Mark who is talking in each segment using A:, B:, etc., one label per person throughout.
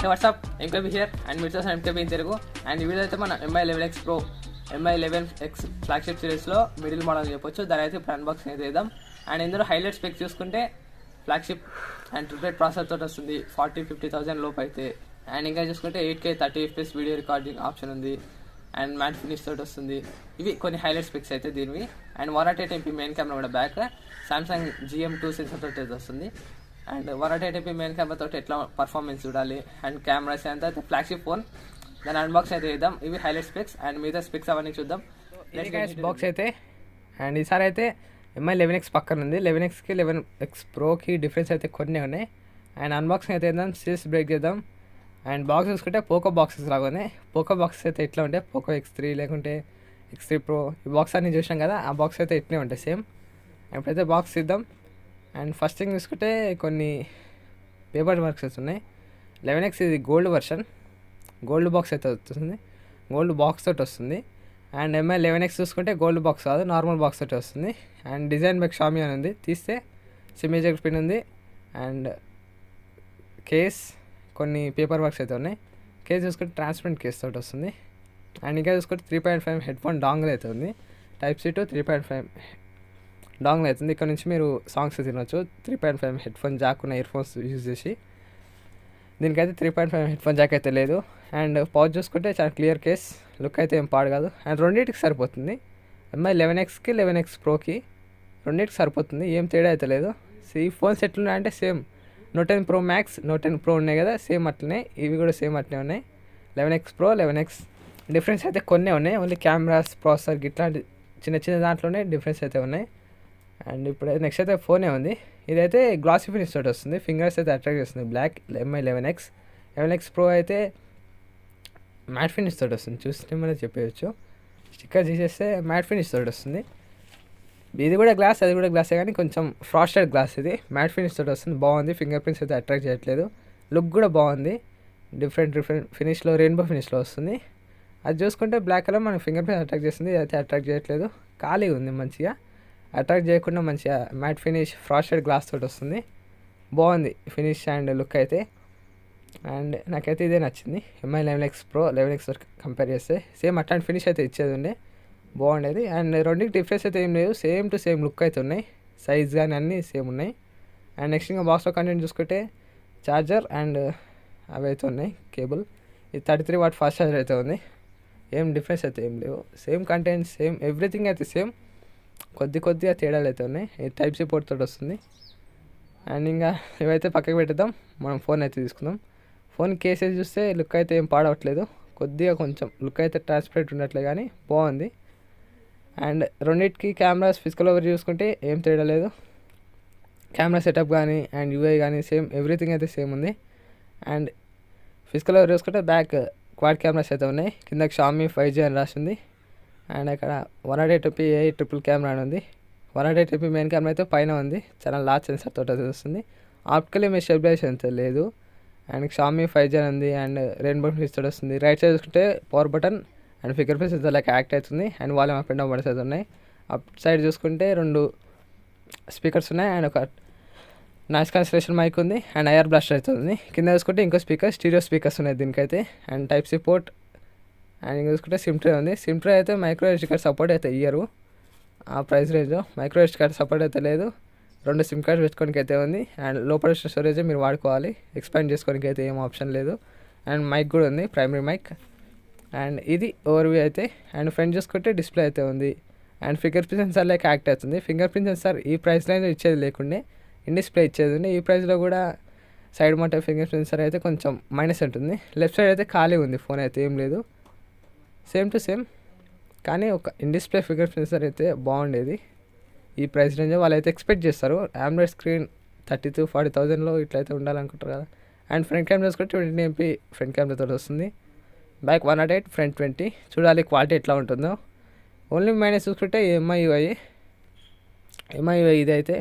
A: Hey, what's up? MKB here and మీరు చూసిన MKB in Telugu. And ఈ video అయితే మన MI 11X Pro MI 11X flagship సిరీస్లో మిడిల్ మోడల్ చెప్పొచ్చు. దాని అయితే ఇప్పుడు అన్బాక్సింగ్ అయితే చేద్దాం. అండ్ ఇందులో హైలైట్ స్పెక్ చూసుకుంటే ఫ్లాగ్షిప్ అండ్ ట్రిప్లెట్ ప్రాసెసర్ తోటి వస్తుంది 40-50,000 లోపు అయితే. అండ్ ఇంకా చూసుకుంటే 8K 30 FPS video recording option ఉంది. అండ్ మ్యాట్ ఫినిష్ తోటి వస్తుంది. ఇవి కొన్ని హైలైట్ స్పెక్స్ అయితే దీనివి. అండ్ 108MP మెయిన్ కెమెరా కూడా బ్యాక్ సామ్సంగ్ GM2 సెన్సర్ తోటి అయితే వస్తుంది. అండ్ 108MP మెయిన్ కెమెరా తోటి ఎట్లా పర్ఫార్మెన్స్ చూడాలి అండ్ కెమెరాస్ అంతా అయితే ఫ్లాగ్షిప్ ఫోన్. దాని అన్బాక్స్ అయితే చేద్దాం. ఇవి హైలైట్ స్పెక్స్ అండ్ మిగతా స్పెక్స్ అవన్నీ చూద్దాం. బాక్స్ అయితే అండ్ ఈసారి అయితే MI 11X పక్కన ఉంది. 11Xకి 11X ప్రోకి డిఫరెన్స్ అయితే కొన్ని ఉన్నాయి. అండ్ అన్బాక్సింగ్ అయితే చేద్దాం, సిరీస్ బ్రేక్ చేద్దాం. అండ్ బాక్స్ చూసుకుంటే పోకో బాక్సెస్ లాగా ఉన్నాయి. పోకో బాక్సెస్ అయితే ఎట్లా ఉంటాయి, పోకో X3 లేకుంటే X3 Pro ఈ బాక్స్ అన్ని చూసాం కదా, ఆ బాక్స్ అయితే ఎట్లనే ఉంటాయి సేమ్. ఎప్పుడైతే బాక్స్ ఇద్దాం. అండ్ ఫస్ట్ థింగ్ చూసుకుంటే కొన్ని పేపర్ వర్క్స్ ఉన్నాయి. 11X ఇది గోల్డ్ వర్షన్, గోల్డ్ బాక్స్ అయితే వస్తుంది, గోల్డ్ బాక్స్ తోటి వస్తుంది. అండ్ MI 11X చూసుకుంటే గోల్డ్ బాక్స్ కాదు, నార్మల్ బాక్స్ తోటి వస్తుంది. అండ్ డిజైన్ బై షామి అని ఉంది, తీస్తే సిమేజర్ పిన్ ఉంది. అండ్ కేస్ కొన్ని పేపర్ వర్క్స్ అయితే ఉన్నాయి. కేస్ చూసుకుంటే ట్రాన్స్పరెంట్ కేస్ తోటి వస్తుంది. అండ్ ఇంకా చూసుకుంటే 3.5 హెడ్ ఫోన్ డాంగిల్ అయితే ఉంది. Type-C to 3.5 డాంగిల్ అవుతుంది. ఇక్కడ నుంచి మీరు సాంగ్స్ తినవచ్చు. 3.5 హెడ్ ఫోన్ జాక్ ఉన్న ఇయర్ ఫోన్స్ యూజ్ చేసి. దీనికైతే 3.5 హెడ్ ఫోన్ జాక్ అయితే లేదు. అండ్ పౌచ్ చూసుకుంటే చాలా క్లియర్ కేస్, లుక్ అయితే ఏం పాడు కాదు. అండ్ రెండింటికి సరిపోతుంది. MI 11Xకి 11X ప్రోకి రెండింటికి సరిపోతుంది, ఏం తేడా అయితే లేదు. ఈ phones ఎట్లున్నాయంటే same Note 10 Pro Max, Note 10 Pro ఉన్నాయి కదా, సేమ్ అట్లనే ఇవి కూడా సేమ్ అట్లనే ఉన్నాయి. 11X Pro 11X డిఫరెన్స్ అయితే కొన్ని ఉన్నాయి. ఓన్లీ కెమెరాస్, ప్రాసెసర్ ఇట్లాంటి చిన్న చిన్న దాంట్లోనే డిఫరెన్స్ అయితే ఉన్నాయి. అండ్ ఇప్పుడు నెక్స్ట్ అయితే ఫోనే ఉంది. ఇదైతే గ్లాసీ ఫినిష్ తోటి వస్తుంది, ఫింగర్స్ అయితే అట్రాక్ట్ చేస్తుంది black. MI 11X 11X Pro అయితే మ్యాట్ ఫినిష్ తోటి వస్తుంది, చూస్తే మనం చెప్పేయచ్చు. స్టిక్కర్ తీసేస్తే మ్యాట్ ఫినిష్ తోటి వస్తుంది. ఇది కూడా గ్లాస్, అది కూడా గ్లాసే, కానీ కొంచెం ఫ్రాస్టెడ్ గ్లాస్. ఇది మ్యాట్ ఫినిష్ తోటి వస్తుంది, బాగుంది. ఫింగర్ ప్రింట్స్ అయితే అట్రాక్ట్ చేయట్లేదు, లుక్ కూడా బాగుంది. డిఫరెంట్ ఫినిష్లో, రెయిన్బో ఫినిష్లో వస్తుంది. అది చూసుకుంటే బ్లాక్ కలర్ మన ఫింగర్ ప్రింట్ అట్రాక్ట్ చేస్తుంది, ఇది అయితే అట్రాక్ట్ చేయట్లేదు. ఖాళీగా ఉంది, మంచిగా అట్రాక్ట్ చేయకుండా మంచిగా మ్యాట్ ఫినిష్ ఫ్రాస్టెడ్ గ్లాస్ తోటి వస్తుంది. బాగుంది ఫినిష్ అండ్ లుక్ అయితే. అండ్ నాకైతే ఇదే నచ్చింది. MI 11X Pro 11X compare చేస్తే సేమ్ అట్లాంటి ఫినిష్ అయితే ఇచ్చేది ఉండే, బాగుండేది. అండ్ రెండింటికి డిఫరెన్స్ అయితే ఏం లేదు, సేమ్ టు సేమ్ లుక్ అయితే ఉన్నాయి. సైజ్ కానీ అన్నీ సేమ్ ఉన్నాయి. అండ్ నెక్స్ట్ ఇంకా బాక్స్లో కంటెంట్ చూసుకుంటే ఛార్జర్ అండ్ అవి అయితే ఉన్నాయి, కేబుల్. ఇది 33 వాట్ ఫాస్ట్ ఛార్జర్ అయితే ఉంది. ఏం డిఫరెన్స్ అయితే ఏం లేవు, సేమ్ కంటెంట్, సేమ్ ఎవ్రీథింగ్ అయితే సేమ్. కొద్దిగా తేడాలు అయితే ఉన్నాయి. ఇది Type-C పోర్ట్ తోటి వస్తుంది. అండ్ ఇంకా ఇవైతే పక్కకి పెట్టేద్దాం, మనం ఫోన్ అయితే తీసుకుందాం. ఫోన్ కేసెస్ చూస్తే లుక్ అయితే ఏం పాడవట్లేదు, కొంచెం లుక్ అయితే ట్రాన్స్పరెంట్ ఉండట్లే, కానీ బాగుంది. అండ్ రెండింటికి కెమెరాస్ ఫిజికల్ ఓవర్ చూసుకుంటే ఏం తేడా లేదు. కెమెరా సెటప్ కానీ అండ్ UI కానీ సేమ్, ఎవ్రీథింగ్ అయితే సేమ్ ఉంది. అండ్ ఫిజికల్ ఓవర్ చూసుకుంటే బ్యాక్ క్వాడ్ కెమెరాస్ అయితే ఉన్నాయి. కింద షామీ 5G అని రాసింది. అండ్ అక్కడ 108MP AI ట్రిపుల్ కెమెరా అని ఉంది. 108MP మెయిన్ కెమెరా అయితే పైన ఉంది, చాలా లార్జ్ సెన్సర్ తోటి అయితే వస్తుంది. ఆప్టికల్ ఇమేజ్ స్టెబిలైజేషన్ అయితే లేదు. అండ్ షామీ 5G అని ఉంది. అండ్ రెయిన్బో ఫినిష్ తోటి వస్తుంది. రైట్ సైడ్ చూసుకుంటే power button and finger prints అయితే లైక్ యాక్ట్ అవుతుంది. And volume up and down buttons అయితే ఉన్నాయి. అప్ సైడ్ చూసుకుంటే 2 స్పీకర్స్ ఉన్నాయి. అండ్ ఒక నాయిస్ క్యాన్సిలేషన్ మైక్ ఉంది. అండ్ ఐఆర్ బ్లాస్టర్ అయితే ఉంది. కింద చూసుకుంటే ఇంకో స్పీకర్, స్టీరియో స్పీకర్స్ ఉన్నాయి దీనికైతే. And Type-C port. అండ్ ఇంకా చూసుకుంటే సిమ్ ట్రే ఉంది. సిమ్ ట్రే అయితే మైక్రో SD కార్డ్ సపోర్ట్ అయితే ఇయ్యరు ఆ ప్రైస్ రేంజ్లో. మైక్రో SD కార్డ్ సపోర్ట్ అయితే లేదు. 2 సిమ్ కార్డ్స్ పెట్టుకోనికి అయితే ఉంది. అండ్ లోపల స్టోరేజ్ మీరు వాడుకోవాలి, ఎక్స్పాండ్ చేసుకోనికి అయితే ఏం ఆప్షన్ లేదు. అండ్ మైక్ కూడా ఉంది, ప్రైమరీ మైక్. అండ్ ఇది ఓవర్వ్యూ అయితే. అండ్ ఫ్రంట్ చూసుకుంటే డిస్ప్లే అయితే ఉంది. And finger print censor like act అవుతుంది. ఫింగర్ ప్రింట్ సెన్సార్ ఈ ప్రైస్ లైన్లో ఇచ్చేది లేకుండే, ఇన్ డిస్ప్లే ఇచ్చేది ఉండే. ఈ ప్రైస్లో కూడా side mount finger print censor అయితే కొంచెం మైనస్ ఉంటుంది. లెఫ్ట్ సైడ్ అయితే ఖాళీ ఉంది, ఫోన్ అయితే ఏం లేదు, సేమ్ టు సేమ్. కానీ ఒక in display finger print censor అయితే బాగుండేది. ఈ ప్రైస్ రేంజ్ వాళ్ళు అయితే ఎక్స్పెక్ట్ చేస్తారు. AMOLED స్క్రీన్ 30,000-40,000లో ఇట్లయితే ఉండాలనుకుంటారు కదా. అండ్ ఫ్రంట్ కెమెరా చూసుకుంటే 20MP ఫ్రంట్ కెమెరాతో వస్తుంది. Back 108, front 20. చూడాలి క్వాలిటీ ఎట్లా ఉంటుందో. ఓన్లీ మైనస్ చూసుకుంటే MI UI ఇదైతే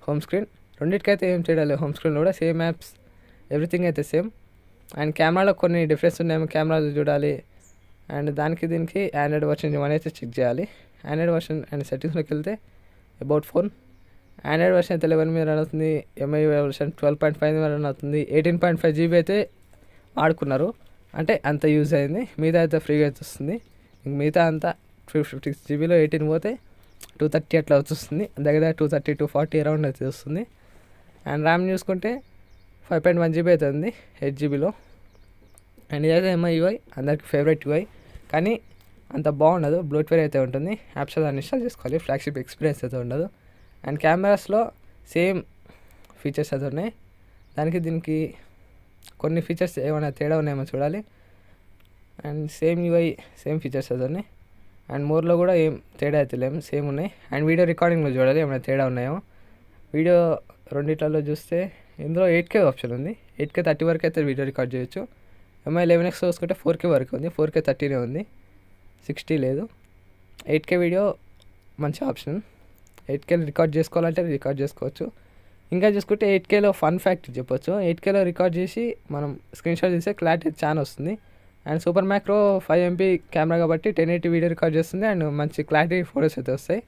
A: హోమ్ స్క్రీన్. రెండింటికైతే ఏం చేయడాలి, హోమ్ స్క్రీన్లో కూడా సేమ్ యాప్స్, ఎవ్రీథింగ్ అయితే సేమ్. అండ్ కెమెరాలో కొన్ని డిఫరెన్స్ ఉన్నాయేమో, కెమెరాలు చూడాలి. అండ్ దీనికి ఆండ్రాయిడ్ వర్షన్ 1 అయితే చెక్ చేయాలి. ఆండ్రాయిడ్ వర్షన్ అండ్ సెట్టింగ్స్లోకి వెళ్తే అబౌట్ ఫోన్, ఆండ్రాయిడ్ వర్షన్ అయితే 11 మీద రన్ అవుతుంది. MI వర్షన్ 12.5 మీద రన్ అవుతుంది. 18.5 GB అయితే ఆడుకున్నారు, అంటే అంత యూజ్ అయింది. మిగతా అయితే ఫ్రీగా అయితే వస్తుంది. మిగతా అంతా 256 జీబీలో 18 పోతే 230 అట్లా వచ్చేస్తుంది. దగ్గర 230 240 అరౌండ్ అయితే వస్తుంది. అండ్ ర్యామ్ చూసుకుంటే 5.1 జీబీ అవుతుంది 8 జీబీలో. అండ్ ఇదైతే ఎంఐ యూఐ, అందరికి ఫేవరెట్ యూఐ, కానీ అంత బాగుండదు, బ్లోట్వేర్ అయితే ఉంటుంది. యాప్స్ దాన్ని ఇన్స్టాల్ చేసుకోవాలి, ఫ్లాగ్షిప్ ఎక్స్పీరియన్స్ అయితే ఉండదు. అండ్ కెమెరాస్లో సేమ్ ఫీచర్స్ అయితే ఉన్నాయి. దానికి దీనికి కొన్ని ఫీచర్స్ ఏమైనా తేడా ఉన్నాయేమో చూడాలి. And same UI same features అయితే ఉన్నాయి. అండ్ మోర్లో కూడా ఏం తేడా అయితే లేము, సేమ్ ఉన్నాయి. అండ్ వీడియో రికార్డింగ్లో చూడాలి ఏమైనా తేడా ఉన్నాయేమో. వీడియో రెండిట్లలో చూస్తే ఇందులో 8K ఆప్షన్ ఉంది. 8K 30 వరకు అయితే వీడియో రికార్డ్ చేయొచ్చు. ఎంఐ 11X చూసుకుంటే 4K వరకు ఉంది, 4K 30 ఉంది, 60 లేదు. 8K వీడియో మంచి ఆప్షన్. 8K రికార్డ్ చేసుకోవాలంటే రికార్డ్ చేసుకోవచ్చు. ఇంకా చూసుకుంటే 8Kలో ఫన్ ఫ్యాక్ట్ చెప్పొచ్చు. 8Kలో రికార్డ్ చేసి మనం స్క్రీన్ షాట్ తీస్తే క్లారిటీ చాలా వస్తుంది. And super macro 5 MP camera కాబట్టి 1080 వీడియో రికార్డ్ చేస్తుంది. అండ్ మంచి క్లారిటీ ఫొటోస్ అయితే వస్తాయి.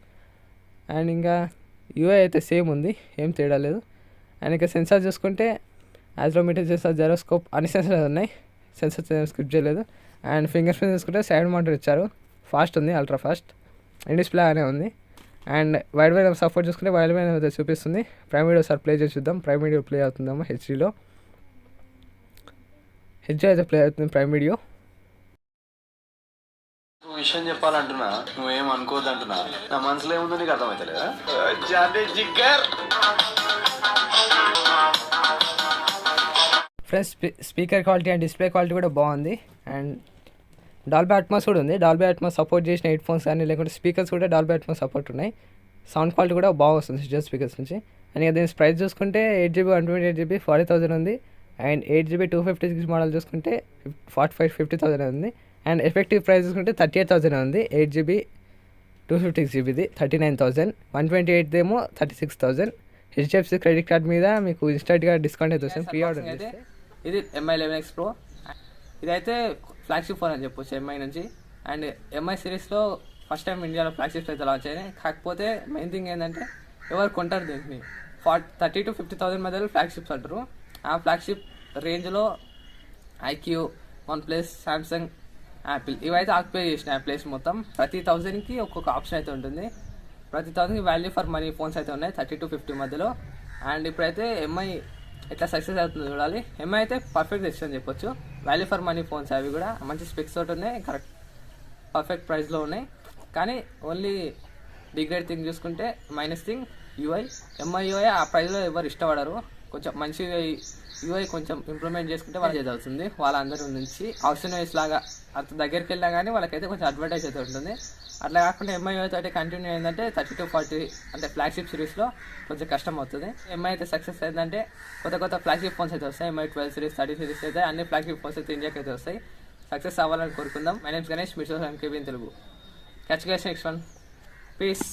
A: అండ్ ఇంకా యూఐ అయితే సేమ్ ఉంది, ఏం తేడా లేదు. అండ్ ఇంకా సెన్సార్ చూసుకుంటే యాజ్రోమీటర్ సెన్సార్, జైరోస్కోప్ అన్ని సెన్సార్స్ ఉన్నాయి. సెన్సార్ స్క్రిప్ట్ చేయలేదు. అండ్ ఫింగర్ ప్రింట్ చూసుకుంటే సైడ్ మౌంటర్ ఇచ్చారు, ఫాస్ట్ ఉంది, అల్ట్రా ఫాస్ట్. ఇన్ డిస్ప్లే అనే ఉంది. అండ్ వైడ్ వైడ్ సపోర్ట్ చూసుకుంటే వైడ్ వైడ్ అయితే చూపిస్తుంది. ప్రైమ్ వీడియో సార్ ప్లే చేసి చూద్దాం. ప్రైమ్ వీడియో ప్లే అవుతుందేమో హెచ్డీలో. హెచ్డీ అయితే ప్లే అవుతుంది ప్రైమ్ వీడియో.
B: విషయం చెప్పాలంటున్నా, నువ్వేం అనుకోవద్దు అంటున్నా. నా మనసులో ఏముందో నీకు అర్థమవుతలేదా?
A: Friends, speaker quality and display quality కూడా బాగుంది. అండ్ డాల్బీ అట్మాస్ కూడా ఉంది. డాల్బీ అట్మాస్ సపోర్ట్ చేసిన హెడ్ ఫోన్స్ కానీ లేకుంటే స్పీకర్స్ కూడా డాల్బీ అట్మాస్ సపోర్ట్ ఉన్నాయి. సౌండ్ క్వాలిటీ కూడా బాగా వస్తుంది డిజిటల్ స్పీకర్స్ నుంచి. అండ్ ఇక దీని ప్రైస్ చూసుకుంటే 8GB 128GB 40,000 ఉంది. అండ్ 8GB 256 మోడల్ చూసుకుంటే 50,000 ఉంది. అండ్ ఎఫెక్టివ్ ప్రైస్ చూసుకుంటే 38,000 ఉంది. 8GB 256GBది 39,000, 128 ఏమో 36,000. హెచ్డిఎఫ్సి క్రెడిట్ కార్డ్ మీద మీకు ఇన్స్టెంట్గా డిస్కౌంట్ అయితే వస్తుంది, ప్రీ ఆర్డర్ అయితే. ఇది ఎంఐ 11X Pro. ఇదైతే ఫ్లాగ్షిప్ ఫోన్ అని చెప్పొచ్చు ఎంఐ నుంచి. అండ్ ఎంఐ సిరీస్లో ఫస్ట్ టైం ఇండియాలో ఫ్లాగ్షిప్స్ అయితే లాంచ్ అయినాయి. కాకపోతే మెయిన్ థింగ్ ఏంటంటే ఎవరు కొంటారు దీన్ని. 30,000 to 50,000 మధ్యలో ఫ్లాగ్షిప్స్ అంటారు. ఆ ఫ్లాగ్షిప్ రేంజ్లో ఐక్యూ, OnePlus, సామ్సంగ్, యాపిల్ ఇవైతే ఆక్యుపై చేసిన ప్లేస్ మొత్తం. ప్రతి 1000కి ఒక్కొక్క ఆప్షన్ అయితే ఉంటుంది. ప్రతి 1000కి వాల్యూ ఫర్ మనీ ఫోన్స్ అయితే ఉన్నాయి 30 to 50 మధ్యలో. అండ్ ఇప్పుడైతే ఎంఐ ఎట్లా సక్సెస్ అవుతుందో చూడాలి. ఎంఐ అయితే పర్ఫెక్ట్ డెసిషన్ అని చెప్పొచ్చు. వాల్యూ ఫర్ మనీ ఫోన్స్ అవి కూడా మంచి స్పెక్స్ తోటి ఉన్నాయి, కరెక్ట్ పర్ఫెక్ట్ ప్రైస్లో ఉన్నాయి. కానీ ఓన్లీ డిగ్రేడ్ థింగ్ చూసుకుంటే minus thing UI. MI UI ఆ ప్రైస్లో ఎవరు ఇష్టపడరు. కొంచెం మంచి యూఐ కొంచెం ఇంప్రూవ్మెంట్ చేసుకుంటే వాళ్ళు అవుతుంది. వాళ్ళందరి నుంచి ఆప్షన్ వైస్ లాగా అంత దగ్గరికి వెళ్ళినా కానీ వాళ్ళకైతే కొంచెం అడ్వాంటేజ్ అయితే ఉంటుంది. అట్లా కాకుండా ఎంఐ అయితే కంటిన్యూ అయిందంటే 30 to 40 అంటే ఫ్లాగ్షిప్ సిరీస్లో కొంచెం కష్టం అవుతుంది. ఎంఐ అయితే సక్సెస్ అయిందంటే కొత్త ఫ్లాగ్షిప్ ఫోన్స్ అయితే వస్తాయి. ఎంఐ 12 సిరీస్ 30 సిరీస్ అయితే అన్ని ఫ్లాగ్షిప్ ఫోన్స్ అయితే ఇండియాకి అయితే వస్తాయి. సక్సెస్ అవ్వాలని కోరుకుందాం. మై నేమ్స్ గణేష్, మీరు చూసారు MKB in Telugu. Catch you guys next one. Peace.